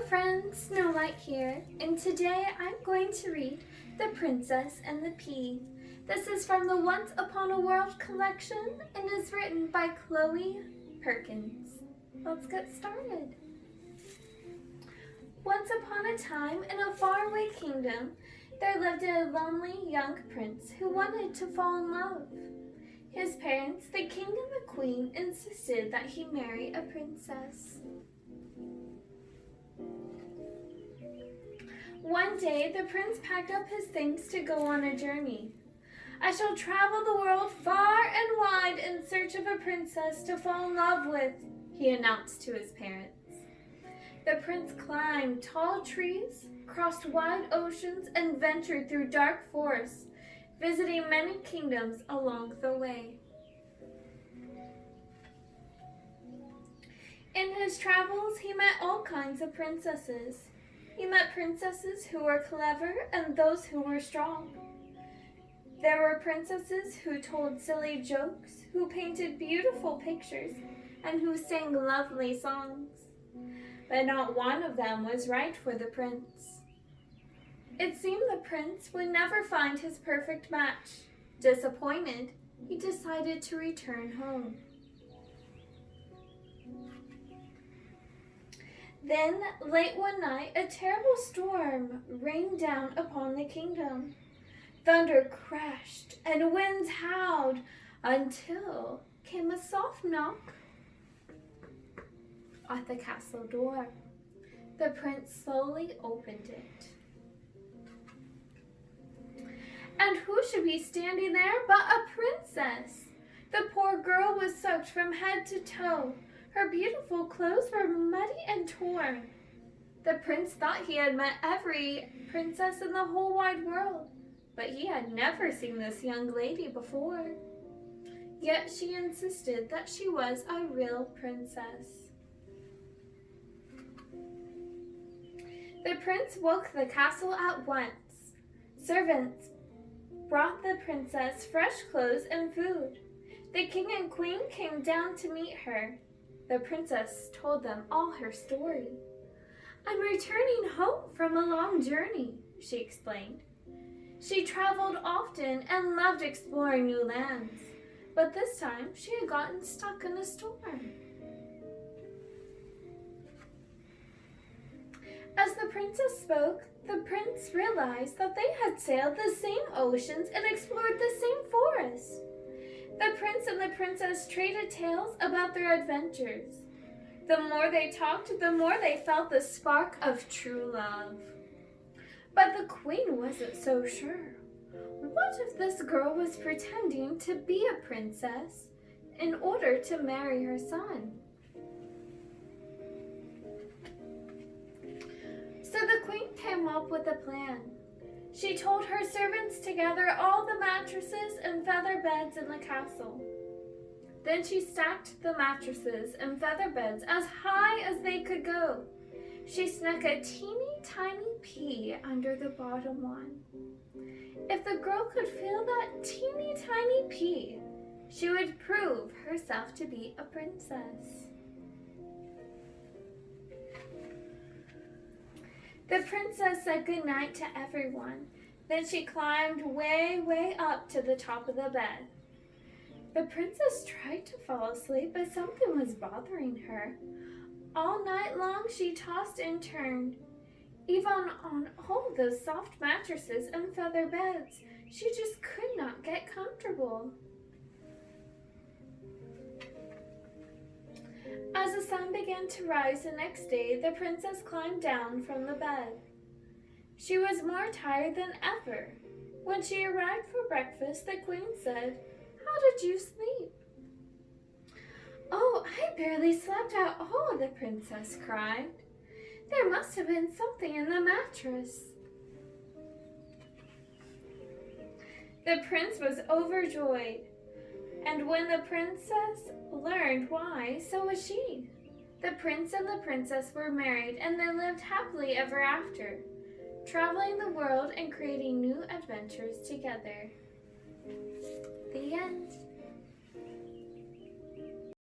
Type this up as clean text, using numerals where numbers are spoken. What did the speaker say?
friends, Snow White here, and today I'm going to read The Princess and the Pea. This is from the Once Upon a World collection and is written by Chloe Perkins. Let's get started. Once upon a time, in a faraway kingdom, there lived a lonely young prince who wanted to fall in love. His parents, the king and the queen, insisted that he marry a princess. One day, the prince packed up his things to go on a journey. "I shall travel the world far and wide in search of a princess to fall in love with," he announced to his parents. The prince climbed tall trees, crossed wide oceans, and ventured through dark forests, visiting many kingdoms along the way. In his travels, he met all kinds of princesses. He met princesses who were clever and those who were strong. There were princesses who told silly jokes, who painted beautiful pictures, and who sang lovely songs. But not one of them was right for the prince. It seemed the prince would never find his perfect match. Disappointed, he decided to return home. Then, late one night, a terrible storm rained down upon the kingdom. Thunder crashed and winds howled until came a soft knock at the castle door. The prince slowly opened it. And who should be standing there but a princess? The poor girl was soaked from head to toe. Her beautiful clothes were muddy and torn. The prince thought he had met every princess in the whole wide world, but he had never seen this young lady before. Yet she insisted that she was a real princess. The prince woke the castle at once. Servants brought the princess fresh clothes and food. The king and queen came down to meet her. The princess told them all her story. "I'm returning home from a long journey," she explained. She traveled often and loved exploring new lands, but this time she had gotten stuck in a storm. As the princess spoke, the prince realized that they had sailed the same oceans and explored the same forests. The prince and the princess traded tales about their adventures. The more they talked, the more they felt the spark of true love. But the queen wasn't so sure. What if this girl was pretending to be a princess in order to marry her son? So the queen came up with a plan. She told her servants to gather all the mattresses and feather beds in the castle. Then she stacked the mattresses and feather beds as high as they could go. She snuck a teeny tiny pea under the bottom one. If the girl could feel that teeny tiny pea, she would prove herself to be a princess. The princess said goodnight to everyone. Then she climbed way, way up to the top of the bed. The princess tried to fall asleep, but something was bothering her. All night long she tossed and turned. Even on all those soft mattresses and feather beds, she just could not get comfortable. As the sun began to rise the next day, the princess climbed down from the bed. She was more tired than ever. When she arrived for breakfast, the queen said, "How did you sleep?" "Oh, I barely slept at all," the princess cried. "There must have been something in the mattress." The prince was overjoyed. And when the princess learned why, so was she. The prince and the princess were married, and they lived happily ever after, traveling the world and creating new adventures together. The end.